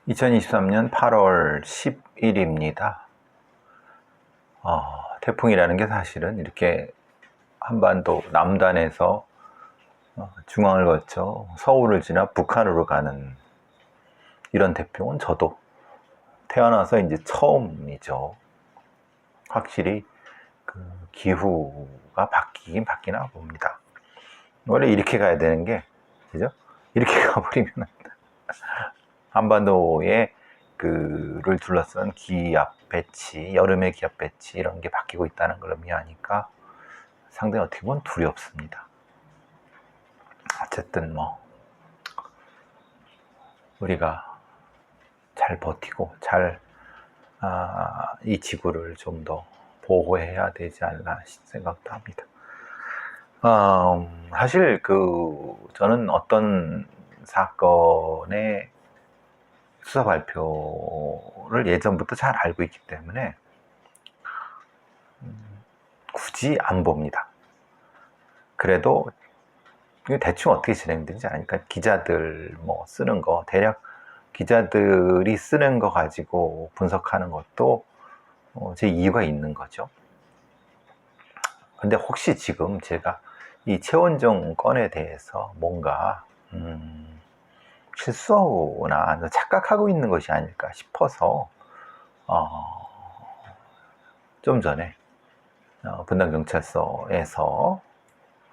2023년 8월 10일입니다. 태풍이라는 게 사실은 이렇게 한반도 남단에서 중앙을 거쳐 서울을 지나 북한으로 가는 이런 태풍은 저도 태어나서 이제 처음이죠. 확실히 그 기후가 바뀌긴 바뀌나 봅니다. 원래 이렇게 가야 되는 게, 그죠? 이렇게 가버리면 한반도의 그를 둘러싼 기압 배치, 여름의 기압 배치 이런 게 바뀌고 있다는 걸 의미하니까 상당히 어떻게 보면 두렵습니다. 어쨌든 뭐 우리가 잘 버티고 잘 이 지구를 좀 더 보호해야 되지 않나 생각도 합니다. 사실 저는 어떤 사건의 수사 발표를 예전부터 잘 알고 있기 때문에 굳이 안 봅니다. 그래도 대충 어떻게 진행되는지 아니까 기자들 뭐 쓰는 거, 대략 기자들이 쓰는 거 가지고 분석하는 것도 제 이유가 있는 거죠. 근데 혹시 지금 제가 이 최원정 건에 대해서 뭔가 실수나 착각하고 있는 것이 아닐까 싶어서 좀 전에 분당경찰서에서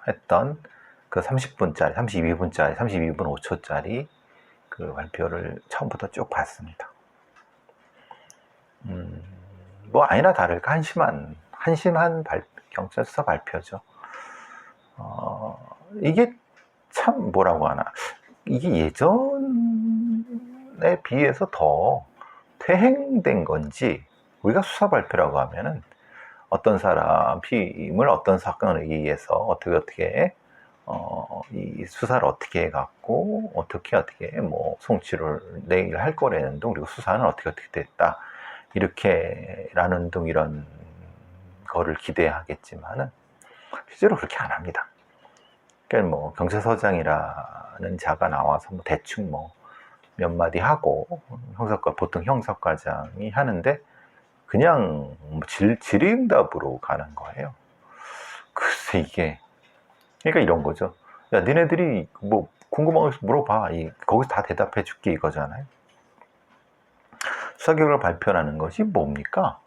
했던 그 30분짜리, 32분짜리, 32분 5초짜리 그 발표를 처음부터 쭉 봤습니다. 뭐 아니나 다를까 한심한 경찰 수사 발표죠. 이게 참 뭐라고 하나, 이게 예전에 비해서 더 퇴행된 건지, 우리가 수사 발표라고 하면은 어떤 사람 피임을 어떤 사건에 의해서 어떻게 이 수사를 어떻게 해갖고 어떻게 뭐 송치를 내일 할 거라는 등, 그리고 수사는 어떻게 됐다 이렇게라는 등 이런 거를 기대하겠지만은 실제로 그렇게 안 합니다. 그러니까 뭐 경찰서장이라는 자가 나와서 뭐 대충 뭐 몇 마디 하고 보통 형사과장이 하는데 그냥 질의응답으로 가는 거예요. 글쎄 이게, 그러니까 이런 거죠. 야, 니네들이 뭐 궁금한 거 물어봐. 거기서 다 대답해 줄게 이거잖아요. 수사 결과 발표라는 것이 뭡니까?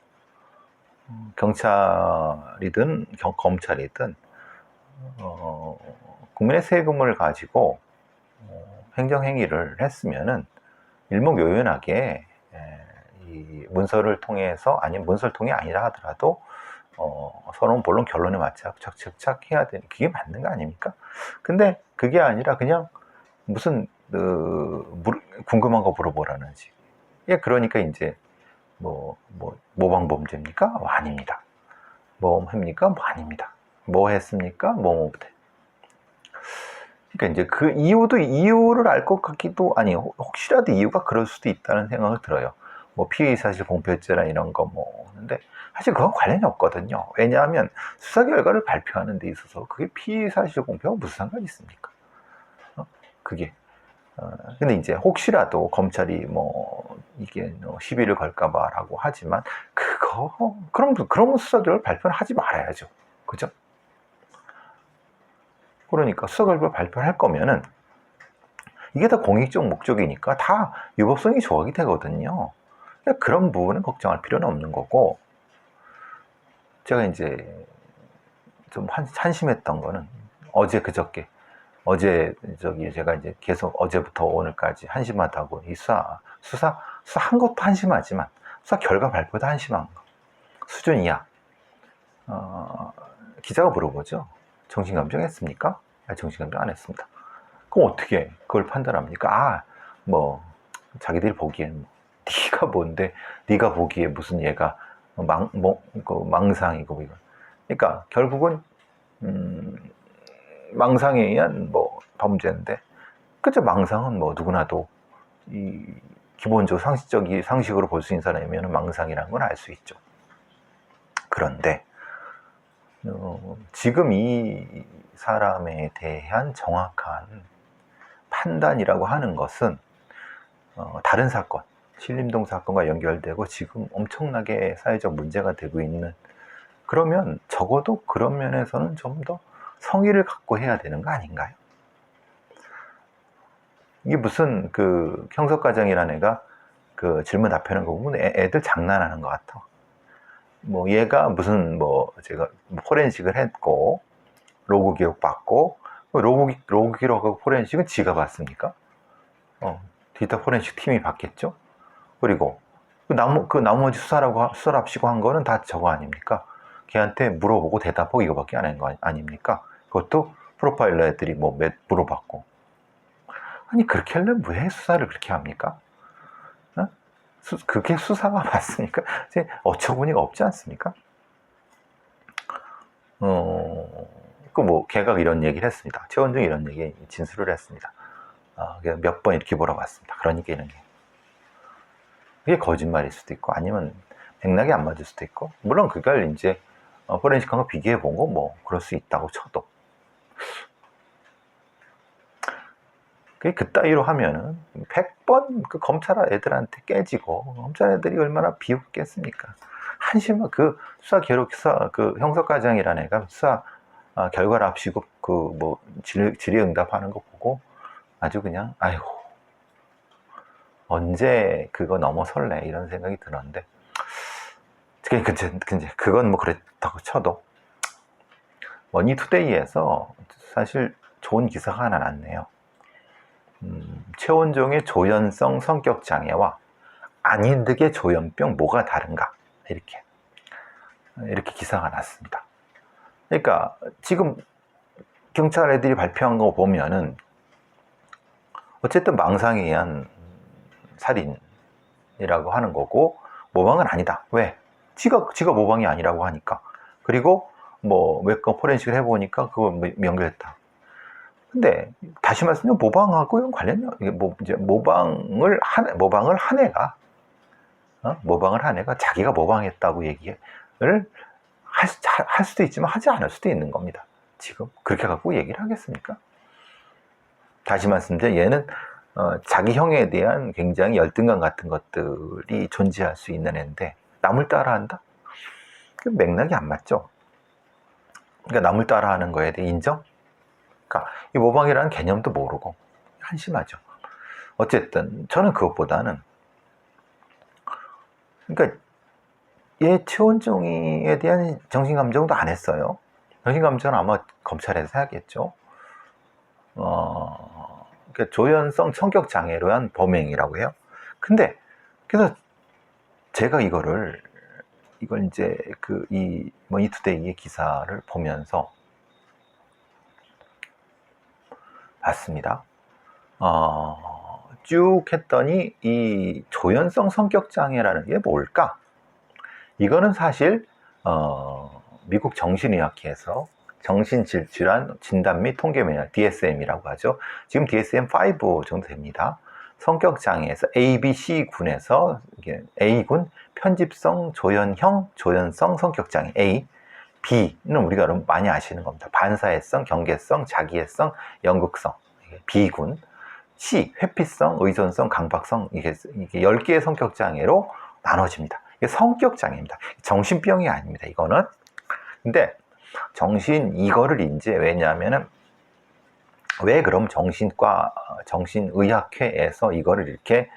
경찰이든 검찰이든 국민의 세금을 가지고 행정행위를 했으면은 일목요연하게 이 문서를 통해서, 아니면 문서를 통해 아니라 하더라도 서로 본론 결론에 맞춰 착착착 해야 되는, 그게 맞는 거 아닙니까? 근데 그게 아니라 그냥 무슨 궁금한 거 물어보라는지. 예, 그러니까 이제 모방범죄입니까? 뭐 아닙니다. 모험합니까? 뭐 아닙니다. 뭐 했습니까? 뭐 못해. 그러니까 이제 그 이유를 알 것 같기도, 아니 혹시라도 이유가 그럴 수도 있다는 생각을 들어요. 뭐 피의사실 공표죄나 이런 거 뭐 하는데 사실 그건 관련이 없거든요. 왜냐하면 수사 결과를 발표하는 데 있어서 그게 피의사실 공표가 무슨 상관이 있습니까? 그게. 근데 이제 혹시라도 검찰이 뭐 이게 시비를 걸까봐라고 하지만 그러면 수사 결과 발표를 하지 말아야죠. 그죠? 그러니까 수사 결과 발표를 할 거면은 이게 다 공익적 목적이니까 다 유법성이 조각이 되거든요. 그러니까 그런 부분은 걱정할 필요는 없는 거고, 제가 이제 좀 한심했던 거는 그저께 제가 이제 계속 어제부터 오늘까지 한심하다고 이 수사 한 것도 한심하지만 수사 결과 발표도 한심한 거 수준이야. 기자가 물어보죠. 정신감정 했습니까? 정신감정 안 했습니다. 그럼 어떻게 그걸 판단합니까? 뭐 자기들이 보기엔 네가 뭔데, 네가 보기에 무슨 얘가 망상이고 이거. 그러니까 결국은 망상에 의한 뭐 범죄인데, 그죠? 망상은 뭐 누구나도 기본적으로 상식으로 볼 수 있는 사람이면 망상이라는 건 알 수 있죠. 그런데 지금 이 사람에 대한 정확한 판단이라고 하는 것은 다른 사건, 신림동 사건과 연결되고 지금 엄청나게 사회적 문제가 되고 있는, 그러면 적어도 그런 면에서는 좀 더 성의를 갖고 해야 되는 거 아닌가요? 이게 무슨 그 형석과장이라는 애가 그 질문 답변한 거 보면 애들 장난하는 것 같아. 뭐 얘가 무슨 뭐 제가 포렌식을 했고 로그 기록 받고, 로그 기록하고 포렌식은 지가 받습니까? 디지털 포렌식 팀이 받겠죠. 그리고 그 나머지 수사랍시고 한 거는 다 저거 아닙니까? 걔한테 물어보고 대답하고 이거밖에 안 한 거 아닙니까? 그것도 프로파일러 애들이 뭐 물어봤고. 아니 그렇게 하려면 왜 수사를 그렇게 합니까? 그게 수사가 맞습니까? 어처구니가 없지 않습니까? 그 뭐 걔가 이런 얘기를 했습니다. 최원중이 이런 얘기 진술을 했습니다. 몇 번 이렇게 물어봤습니다. 그러니까 이런 게 그게 거짓말일 수도 있고 아니면 맥락이 안 맞을 수도 있고, 물론 그걸 이제 포렌식하고 비교해 본 거 뭐 그럴 수 있다고 쳐도, 그게 그따위로 하면은 100번 그 검찰 애들한테 깨지고, 검찰 애들이 얼마나 비웃겠습니까? 한심한 그 수사 그 형사과장이라는 애가 수사 결과를 앞시고 그 뭐 질의응답하는 거 보고 아주 그냥 아이고 언제 그거 넘어설래 이런 생각이 들었는데, 근데 그건 뭐 그랬다고 쳐도 머니투데이에서 사실 좋은 기사가 하나 났네요. 최원종의 조현성 성격 장애와 안인득의 조현병 뭐가 다른가, 이렇게 기사가 났습니다. 그러니까 지금 경찰 애들이 발표한 거 보면은 어쨌든 망상에 의한 살인이라고 하는 거고, 모방은 아니다. 왜? 지가 모방이 아니라고 하니까. 그리고 뭐 웹건 포렌식을 해보니까 그거 연결했다. 근데 다시 말씀드리면 모방하고 관련이 뭐 이제 모방을 한 애가 자기가 모방했다고 얘기를 할 수도 있지만 하지 않을 수도 있는 겁니다. 지금 그렇게 갖고 얘기를 하겠습니까? 다시 말씀드리면 얘는 자기 형에 대한 굉장히 열등감 같은 것들이 존재할 수 있는 애인데 남을 따라한다? 그 맥락이 안 맞죠. 그러니까 남을 따라하는 거에 대해 인정? 그러니까 이 모방이라는 개념도 모르고 한심하죠. 어쨌든 저는 그것보다는, 그러니까 얘 최원종이에 대한 정신감정도 안 했어요. 정신감정은 아마 검찰에서 해야겠죠. 그러니까 조현성 성격 장애로 한 범행이라고 해요. 근데 그래서 제가 이걸 이제 이 머니투데이의 기사를 보면서 봤습니다. 쭉 했더니 이 조현성 성격 장애라는 게 뭘까? 이거는 사실 미국 정신의학회에서 정신질환 진단 및 통계 매뉴얼 DSM이라고 하죠. 지금 DSM-5 정도 됩니다. 성격장애에서 A, B, C군에서 A군 편집성, 조현형, 조현성 성격장애 A, B는 우리가 여러분 많이 아시는 겁니다. 반사회성, 경계성, 자기애성, 연극성 B군, C, 회피성, 의존성, 강박성, 이게 10개의 성격장애로 나눠집니다. 이게 성격장애입니다. 정신병이 아닙니다, 이거는. 근데 이거를 이제 왜냐하면은 왜 그럼 정신의학회에서 이거를 이렇게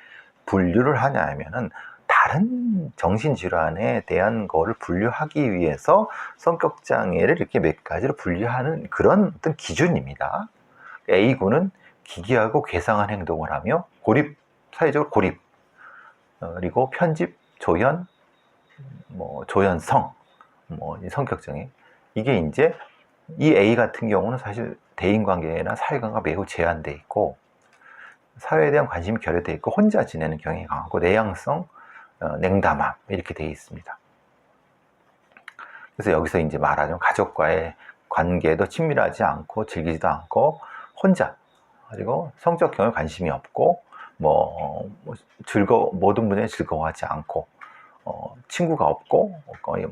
분류를 하냐 하면은 다른 정신질환에 대한 거를 분류하기 위해서 성격장애를 이렇게 몇 가지로 분류하는 그런 어떤 기준입니다. A군은 기괴하고 괴상한 행동을 하며 사회적으로 고립, 그리고 편집, 조현, 조현성, 성격장애. 이게 이제 이 A 같은 경우는 사실 대인관계나 사회관계가 매우 제한되어 있고 사회에 대한 관심이 결여되어 있고 혼자 지내는 경향이 강하고 내향성, 냉담함 이렇게 되어 있습니다. 그래서 여기서 이제 말하자면 가족과의 관계도 친밀하지 않고 즐기지도 않고 혼자, 그리고 성적 경험에 관심이 없고 모든 분야에 즐거워하지 않고 친구가 없고 거의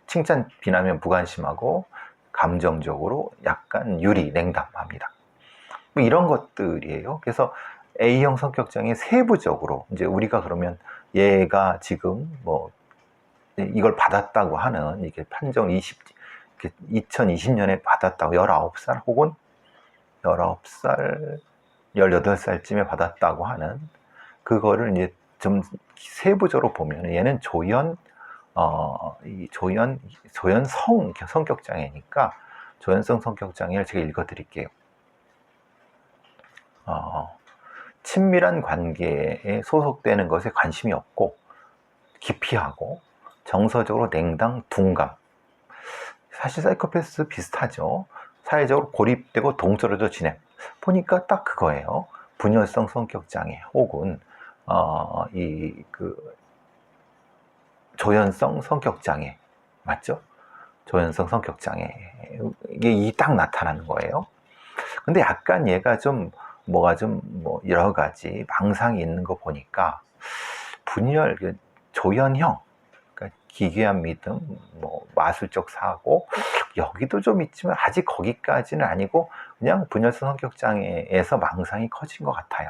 칭찬 비난하면 무관심하고 감정적으로 약간 냉담합니다. 이런 것들이에요. 그래서 A형 성격장애 세부적으로 이제 우리가 그러면 얘가 지금 뭐 이걸 받았다고 하는 이게 판정 2020년에 받았다고 19살 혹은 19살 18살쯤에 받았다고 하는 그거를 이제 좀 세부적으로 보면 얘는 조현성 성격 장애니까 조현성 성격 장애를 제가 읽어 드릴게요. 친밀한 관계에 소속되는 것에 관심이 없고 기피하고 정서적으로 냉담, 둔감. 사실 사이코패스 비슷하죠. 사회적으로 고립되고 동떨어져 지냄. 보니까 딱 그거예요. 분열성 성격 장애 혹은 조현성 성격 장애 맞죠? 조현성 성격 장애 이게 딱 나타나는 거예요. 근데 약간 얘가 좀 뭐가 좀 뭐 여러 가지 망상이 있는 거 보니까 분열 조현형 그러니까 기괴한 믿음 뭐 마술적 사고 여기도 좀 있지만 아직 거기까지는 아니고 그냥 분열성 성격 장애에서 망상이 커진 것 같아요.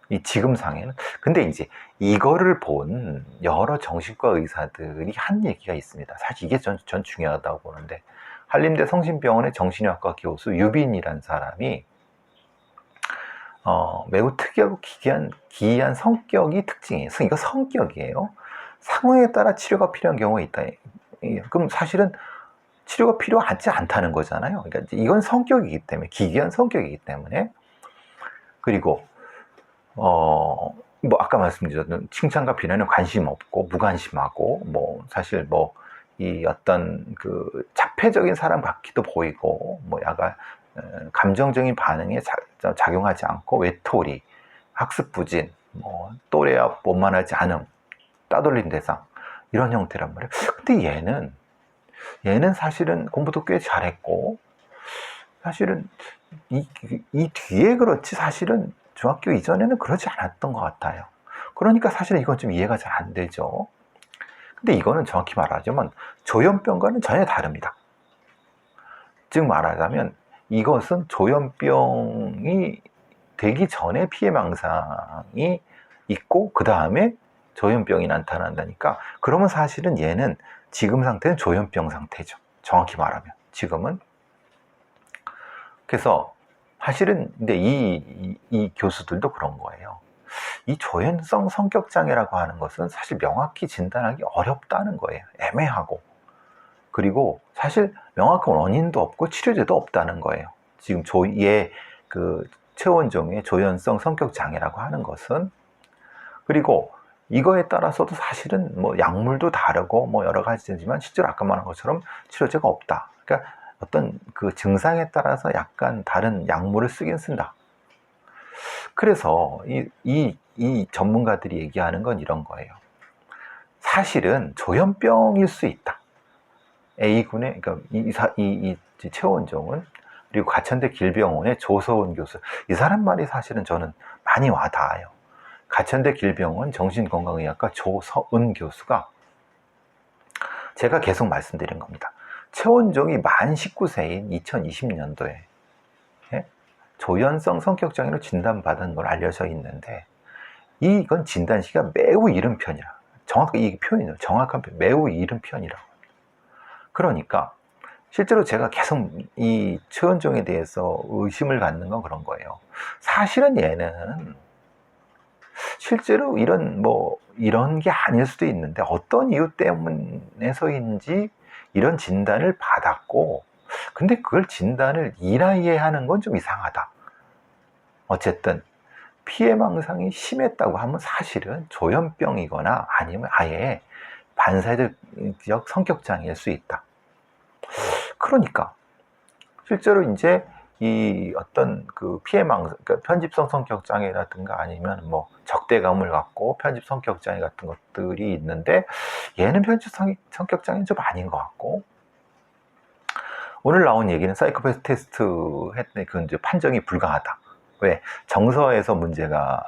이 지금 상에는. 근데 이제 이거를 본 여러 정신과 의사들이 한 얘기가 있습니다. 사실 이게 전 중요하다고 보는데 한림대 성심병원의 정신의학과 교수 유빈이라는 사람이 매우 특이하고 기이한 성격이 특징이에요. 이거 성격이에요. 상황에 따라 치료가 필요한 경우가 있다. 그럼 사실은 치료가 필요하지 않다는 거잖아요. 그러니까 이건 성격이기 때문에 기괴한 성격이기 때문에 그리고 뭐 아까 말씀드렸던 칭찬과 비난에 관심 없고 무관심하고 뭐 사실 뭐 이 어떤 그 자폐적인 사람 같기도 보이고 뭐 약간 감정적인 반응에 작용하지 않고 외톨이, 학습 부진, 뭐 또래와 원만하지 않음, 따돌림 대상 이런 형태란 말이에요. 근데 얘는 사실은 공부도 꽤 잘했고 사실은 이 뒤에 그렇지 사실은 중학교 이전에는 그러지 않았던 것 같아요. 그러니까 사실 이건 좀 이해가 잘 안 되죠. 근데 이거는 정확히 말하자면 조현병과는 전혀 다릅니다. 즉 말하자면 이것은 조현병이 되기 전에 피해망상이 있고 그 다음에 조현병이 나타난다니까 그러면 사실은 얘는 지금 상태는 조현병 상태죠. 정확히 말하면 지금은. 그래서 사실은 근데 이 교수들도 그런 거예요. 이 조현성 성격장애라고 하는 것은 사실 명확히 진단하기 어렵다는 거예요. 애매하고 그리고 사실 명확한 원인도 없고 치료제도 없다는 거예요. 지금 그 최원종의 조현성 성격장애라고 하는 것은 그리고 이거에 따라서도 사실은 뭐 약물도 다르고 뭐 여러 가지지만 실제로 아까 말한 것처럼 치료제가 없다. 그러니까 어떤 그 증상에 따라서 약간 다른 약물을 쓰긴 쓴다. 그래서 이 전문가들이 얘기하는 건 이런 거예요. 사실은 조현병일 수 있다. A군의 그러니까 이 최원종은 그리고 가천대 길병원의 조서은 교수 이 사람 말이 사실은 저는 많이 와닿아요. 가천대 길병원 정신건강의학과 조서은 교수가 제가 계속 말씀드린 겁니다. 최원종이 만 19세인 2020년도에 조현성 성격장애로 진단받은 걸 알려져 있는데 이건 진단 시기가 매우 이른 편이라 정확히 이 표현이에요. 정확한 표현 매우 이른 편이라고. 그러니까 실제로 제가 계속 이 최원종에 대해서 의심을 갖는 건 그런 거예요. 사실은 얘는 실제로 이런 게 아닐 수도 있는데 어떤 이유 때문에서인지 이런 진단을 받았고 근데 그걸 진단을 이 나이에 하는 건 좀 이상하다. 어쨌든 피해망상이 심했다고 하면 사실은 조현병이거나 아니면 아예 반사회적 성격장애일 수 있다. 그러니까 실제로 이제 이 어떤 그 피해망상, 그러니까 편집성 성격장애라든가 아니면 뭐 적대감을 갖고 편집 성격장애 같은 것들이 있는데 얘는 편집 성격장애는 좀 아닌 것 같고 오늘 나온 얘기는 사이코패스 테스트 했더니 그 이제 판정이 불가하다. 왜? 정서에서 문제가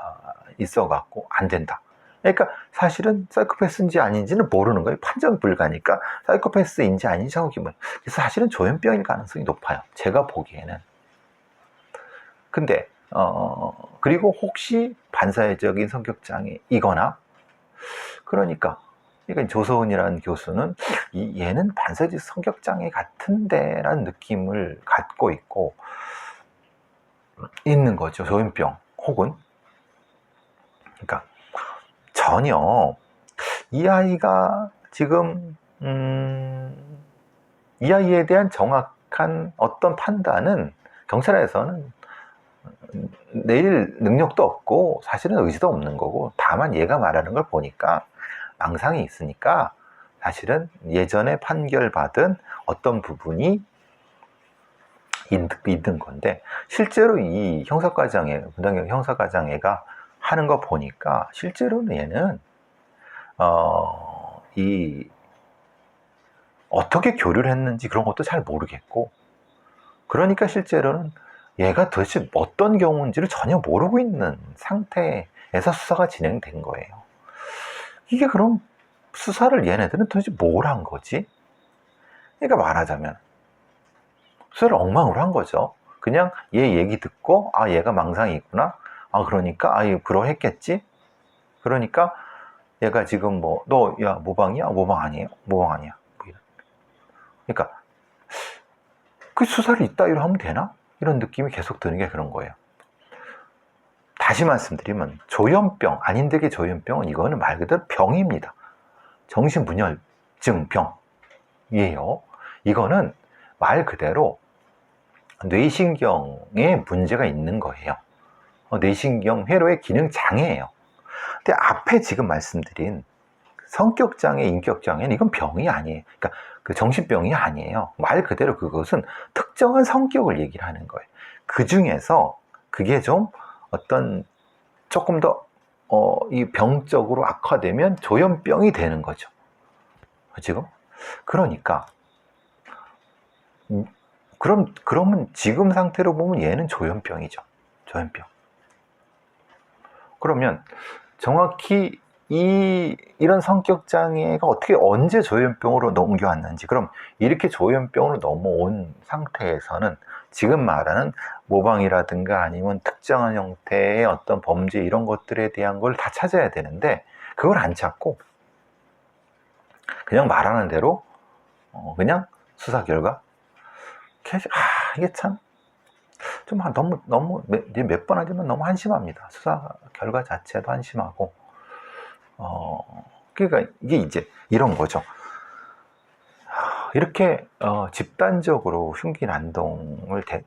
있어갖고 안 된다. 그러니까 사실은 사이코패스인지 아닌지는 모르는 거예요. 판정 불가니까 사이코패스인지 아닌지 정확히 그래서 사실은 조현병일 가능성이 높아요. 제가 보기에는. 근데 그리고 혹시 반사회적인 성격장애이거나, 그러니까 조서은이라는 교수는 얘는 반사회적 성격장애 같은데 라는 느낌을 갖고 있는 거죠. 조현병 혹은, 그러니까 전혀 이 아이가 지금 이 아이에 대한 정확한 어떤 판단은 경찰에서는 내릴 능력도 없고 사실은 의지도 없는 거고, 다만 얘가 말하는 걸 보니까 망상이 있으니까 사실은 예전에 판결받은 어떤 부분이 있는 건데, 실제로 이 분당형 형사과장애가 하는 거 보니까 실제로는 얘는 어떻게 교류를 했는지 그런 것도 잘 모르겠고, 그러니까 실제로는 얘가 도대체 어떤 경우인지를 전혀 모르고 있는 상태에서 수사가 진행된 거예요. 이게 그럼 수사를 얘네들은 도대체 뭘 한 거지? 그러니까 말하자면 수사를 엉망으로 한 거죠. 그냥 얘 얘기 듣고, 아, 얘가 망상이 있구나. 아, 그러니까, 그러했겠지? 그러니까 얘가 지금 야, 모방이야? 모방 아니에요? 모방 아니야. 그러니까 그 수사를 이따위로 하면 되나? 이런 느낌이 계속 드는 게 그런 거예요. 다시 말씀드리면 조현병, 아닌데게 조현병은 이거는 말 그대로 병입니다. 정신분열증 병이에요. 이거는 말 그대로 뇌신경에 문제가 있는 거예요. 뇌신경 회로의 기능 장애예요. 근데 앞에 지금 말씀드린 성격장애, 인격장애는 이건 병이 아니에요. 그러니까 그 정신병이 아니에요. 말 그대로 그것은 특정한 성격을 얘기를 하는 거예요. 그 중에서 그게 좀 조금 더 이 병적으로 악화되면 조현병이 되는 거죠. 지금? 그러니까 그러면 지금 상태로 보면 얘는 조현병이죠. 조현병. 그러면 정확히 이런 성격 장애가 어떻게 언제 조현병으로 넘겨왔는지, 그럼 이렇게 조현병으로 넘어온 상태에서는 지금 말하는 모방이라든가 아니면 특정한 형태의 어떤 범죄 이런 것들에 대한 걸 다 찾아야 되는데, 그걸 안 찾고 그냥 말하는 대로 그냥 수사 결과, 이게 참 좀 너무 몇 번 하지만 너무 한심합니다. 수사 결과 자체도 한심하고, 그러니까 이게 이제 이런 거죠. 이렇게 집단적으로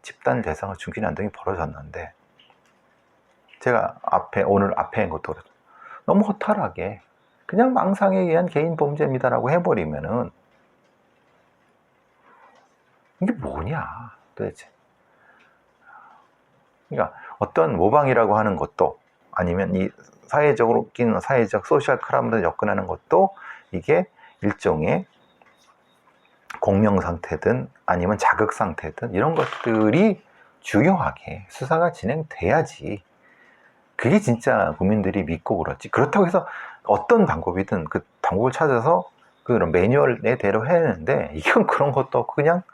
집단 대상으로 흉기 난동이 벌어졌는데, 제가 오늘 앞에 한 것도 그렇죠. 너무 허탈하게 그냥 망상에 의한 개인 범죄입니다라고 해버리면은 이게 뭐냐 도대체. 그러니까 어떤 모방이라고 하는 것도, 아니면 이 사회적 소셜 크라운에 접근하는 것도, 이게 일종의 공명 상태든 아니면 자극 상태든 이런 것들이 중요하게 수사가 진행돼야지 그게 진짜 국민들이 믿고 그렇지. 그렇다고 해서 어떤 방법이든 그 방법을 찾아서 그런 매뉴얼에 대로 해야하는데, 이건 그런 것도 없고 그냥,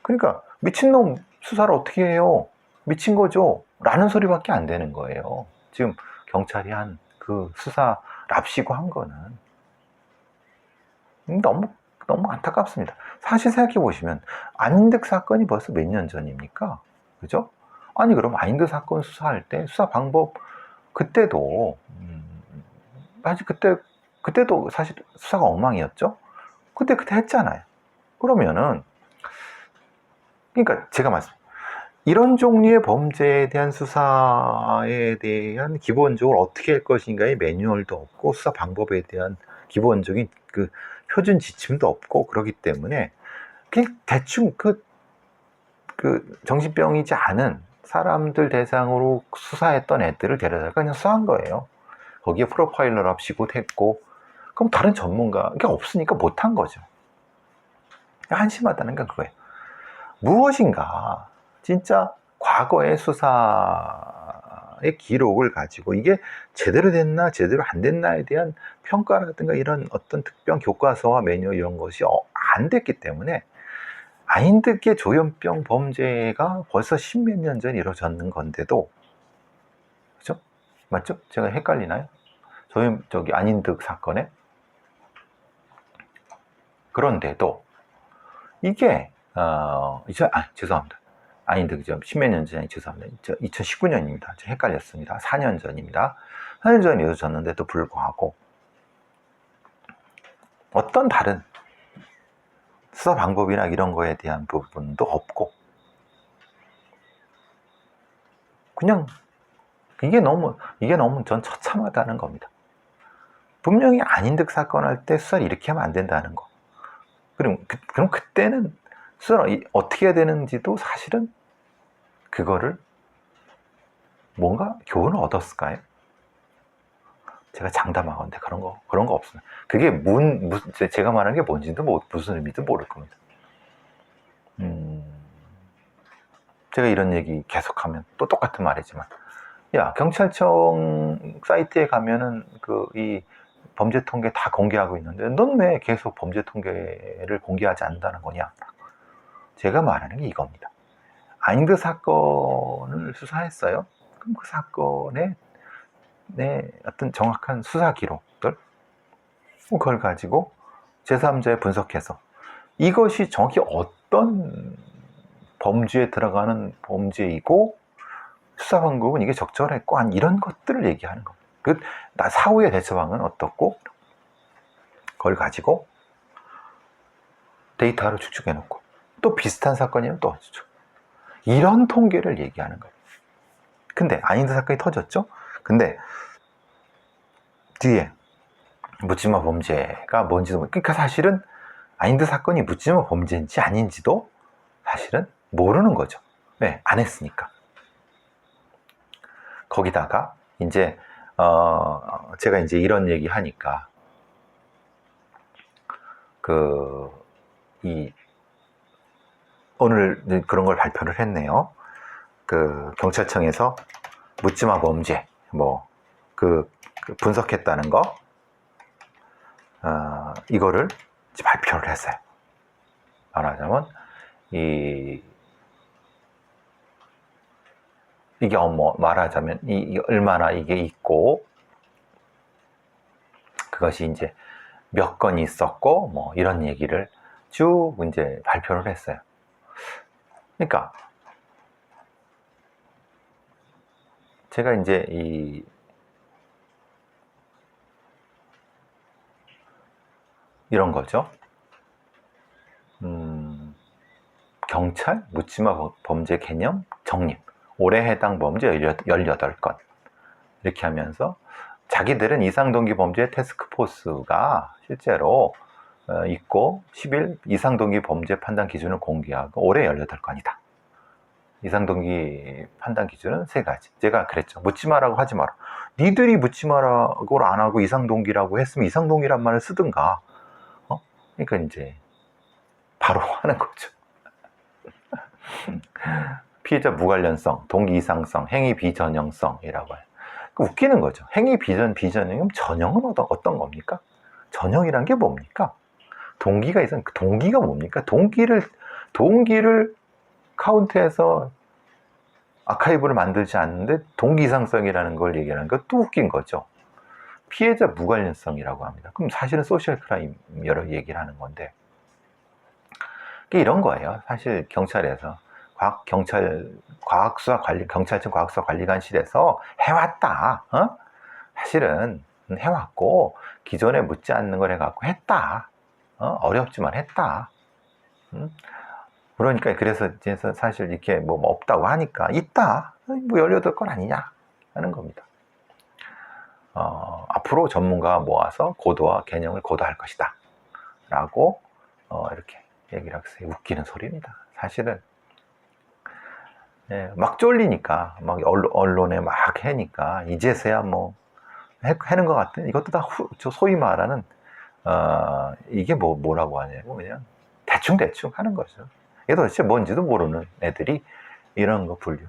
그러니까 미친놈 수사를 어떻게 해요? 미친 거죠? 라는 소리밖에 안 되는 거예요. 지금 경찰이 한 그 수사 랍시고 한 거는 너무 안타깝습니다. 사실 생각해 보시면 안인득 사건이 벌써 몇 년 전입니까? 그죠? 아니 그럼 안인득 사건 수사할 때 수사 방법, 그때도 사실 그때도 사실 수사가 엉망이었죠. 그때 했잖아요. 그러면은, 그러니까 제가 이런 종류의 범죄에 대한 수사에 대한 기본적으로 어떻게 할 것인가의 매뉴얼도 없고, 수사 방법에 대한 기본적인 그 표준 지침도 없고, 그러기 때문에 그냥 대충 그 정신병이지 않은 사람들 대상으로 수사했던 애들을 데려다가 그냥 수사한 거예요. 거기에 프로파일러를 합시고 했고, 그럼 다른 전문가가 없으니까 못한 거죠. 한심하다는 건 그거예요. 무엇인가 진짜 과거의 수사의 기록을 가지고 이게 제대로 됐나 제대로 안 됐나에 대한 평가라든가 이런 어떤 특별 교과서와 매뉴얼 이런 것이 안 됐기 때문에 아인드계 조현병 범죄가 벌써 십몇 년 전 이루어졌는 건데도, 그죠? 맞죠? 제가 헷갈리나요? 저기 안인득 사건에. 그런데도 이게 죄송합니다. 안인득 십몇 년 전이 죄송합니다. 2019년입니다. 헷갈렸습니다. 4년 전입니다. 4년 전에 이루어졌는데도 불구하고 어떤 다른 수사 방법이나 이런 거에 대한 부분도 없고, 그냥 이게 너무 전 처참하다는 겁니다. 분명히 안인득 사건 할 때 수사를 이렇게 하면 안 된다는 거. 그럼 그때는 수사를 어떻게 해야 되는지도 사실은 그거를 뭔가 교훈을 얻었을까요? 제가 장담하건대 그런 거 없어요. 그게 제가 말하는 게 뭔지도 무슨 의미도 모를 겁니다. 제가 이런 얘기 계속하면 또 똑같은 말이지만, 야, 경찰청 사이트에 가면은 이 범죄 통계 다 공개하고 있는데 넌 왜 계속 범죄 통계를 공개하지 않는다는 거냐? 제가 말하는 게 이겁니다. 안인득 사건을 수사했어요. 그럼 그 사건의 어떤 정확한 수사 기록들, 그걸 가지고 제3자에 분석해서 이것이 정확히 어떤 범죄에 들어가는 범죄이고 수사 방법은 이게 적절했고 한 이런 것들을 얘기하는 겁니다. 사후의 대처방은 어떻고 그걸 가지고 데이터로 축축해 놓고 또 비슷한 사건이면 또 추측, 이런 통계를 얘기하는 거예요. 근데 안인득 사건이 터졌죠. 근데 뒤에 묻지마 범죄가 뭔지도 그러니까 사실은 안인득 사건이 묻지마 범죄인지 아닌지도 사실은 모르는 거죠. 왜? 안 했으니까. 거기다가 이제 제가 이제 이런 얘기 하니까 오늘 그런 걸 발표를 했네요. 경찰청에서 묻지마 범죄 분석했다는 거, 이거를 발표를 했어요. 말하자면 이게 말하자면 얼마나 이게 있고 그것이 이제 몇 건 있었고 이런 얘기를 쭉 이제 발표를 했어요. 그러니까 제가 이제 이런 거죠. 경찰 묻지마 범죄 개념 정립, 올해 해당 범죄 18건 이렇게 하면서 자기들은 이상동기 범죄 태스크포스가 실제로 있고 10일 이상동기 범죄 판단 기준을 공개하고 올해 18건이다. 이상동기 판단 기준은 3가지. 제가 그랬죠. 묻지마라고 하지 마라. 니들이 묻지마라고 안 하고 이상동기라고 했으면 이상동기란 말을 쓰든가. 그러니까 이제 바로 하는 거죠. 피해자 무관련성, 동기 이상성, 행위 비전형성이라고 해요. 웃기는 거죠. 행위 비전형이면 전형은 어떤 겁니까? 전형이란 게 뭡니까? 동기가 있으면 동기가 뭡니까? 동기를 카운트해서 아카이브를 만들지 않는데 동기 이상성이라는 걸 얘기하는 것도 웃긴 거죠. 피해자 무관련성이라고 합니다. 그럼 사실은 소셜 크라임 여러 얘기를 하는 건데, 이런 거예요. 사실 경찰에서 경찰청 과학수사관리관실에서 해왔다. 사실은 해왔고 기존에 묻지 않는 걸 해갖고 했다. 어렵지만 했다. 그러니까 그래서 사실 이렇게 없다고 하니까 있다. 18건 아니냐 하는 겁니다. 앞으로 전문가 모아서 고도화 개념을 고도할 것이다 라고 이렇게 얘기를 하세요. 웃기는 소리입니다. 사실은 막 쫄리니까 막 언론에 막 해니까 이제서야 하는 것 같은, 이것도 다 소위 말하는 이게 뭐라고 하냐고 그냥 대충 하는 거죠. 이게 도대체 뭔지도 모르는 애들이 이런 거 분류.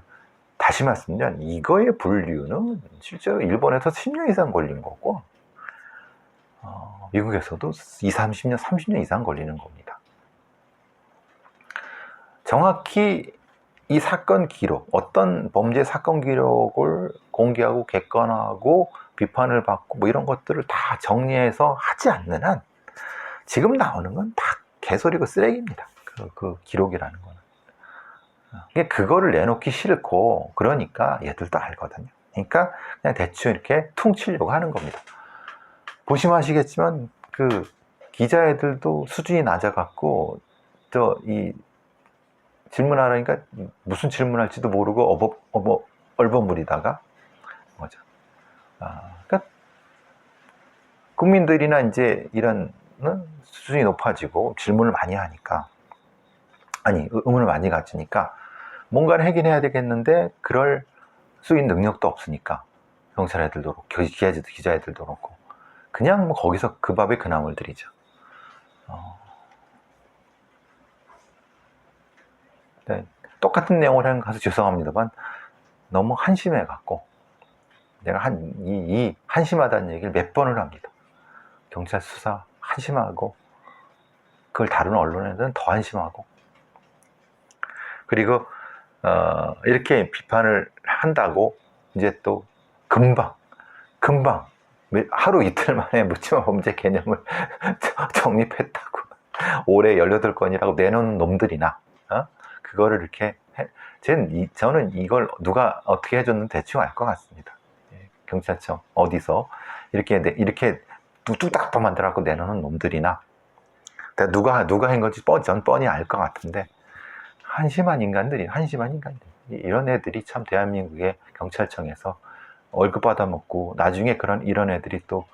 다시 말씀드리면 이거의 분류는 실제로 일본에서 10년 이상 걸린 거고 미국에서도 30년 이상 걸리는 겁니다. 정확히 이 사건 기록, 어떤 범죄 사건 기록을 공개하고 객관화하고 비판을 받고 뭐 이런 것들을 다 정리해서 하지 않는 한 지금 나오는 건 다 개소리고 쓰레기입니다. 그 기록이라는 거는. 그거를 내놓기 싫고 그러니까 얘들도 알거든요. 그러니까 그냥 대충 이렇게 퉁치려고 하는 겁니다. 보시면 아시겠지만 그 기자애들도 수준이 낮아갖고 이 질문하라니까 무슨 질문할지도 모르고 얼버무리다가 뭐죠. 그러니까 국민들이나 이제 이런 수준이 높아지고 질문을 많이 하니까 의문을 많이 가지니까 뭔가를 하긴 해야 되겠는데 그럴 수 있는 능력도 없으니까 경찰 애들도 그렇고 기자 애들도 그렇고 그냥 뭐 거기서 그 밥에 그 나물 들이죠. 네, 똑같은 내용을 하는 가서 죄송합니다만 너무 한심해 갖고 내가 이 한심하다는 얘기를 몇 번을 합니다. 경찰 수사 한심하고 그걸 다루는 언론에는 더 한심하고 그리고 이렇게 비판을 한다고 이제 또 금방 하루 이틀 만에 묻지마 범죄 개념을 정립했다고 올해 18건이라고 내놓는 놈들이나 그거를 이렇게 저는 이걸 누가 어떻게 해줬는지 대충 알 것 같습니다. 경찰청 어디서 이렇게 뚝딱딱 만들어갖고 내놓는 놈들이나 누가 한 건지 전 뻔히 알 것 같은데 한심한 인간들 이런 애들이 참 대한민국의 경찰청에서 월급 받아먹고 나중에 이런 애들이 또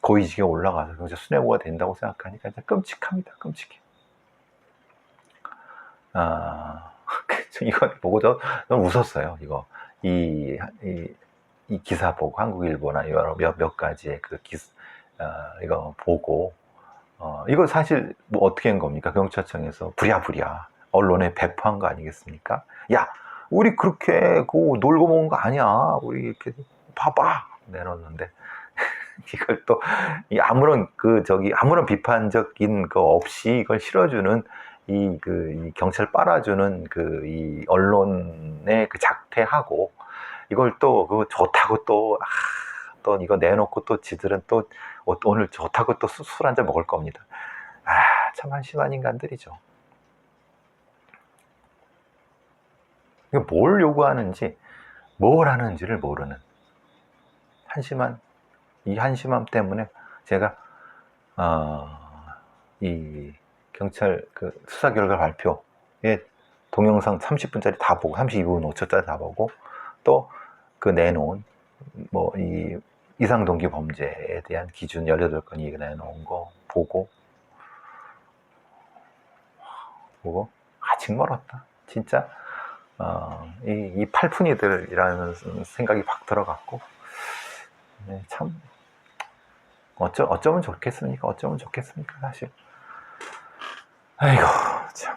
고위직에 올라가서 경찰 수뇌부가 된다고 생각하니까 진짜 끔찍합니다. 끔찍해. 이거 보고 너무 웃었어요. 이 기사 보고 한국일보나 여러 몇 가지의 이거 보고 이거 사실 뭐 어떻게 한 겁니까? 경찰청에서 부랴부랴 언론에 배포한 거 아니겠습니까? 야, 우리 그렇게 놀고 먹은 거 아니야. 우리 이렇게 봐봐 내놓는데 이걸 또 아무런 아무런 비판적인 거 없이 이걸 실어주는 이 경찰 빨아주는 이 언론의 그 작태하고 이걸 또 그거 좋다고 또 이거 내놓고 또 지들은 또 오늘 좋다고 또 술 한잔 먹을 겁니다. 참 한심한 인간들이죠. 뭘 요구하는지 뭘 하는지를 모르는 이 한심함 때문에 제가 이 경찰 수사 결과 발표에 동영상 30분짜리 다 보고 32분 5초짜리 다 보고 또 내놓은 뭐 이 이상동기 범죄에 대한 기준 18건이 내놓은 거 보고 아직 멀었다. 진짜 이 팔푼이들이라는 생각이 팍 들어갔고 참 어쩌면 좋겠습니까? 사실. 아이고 참.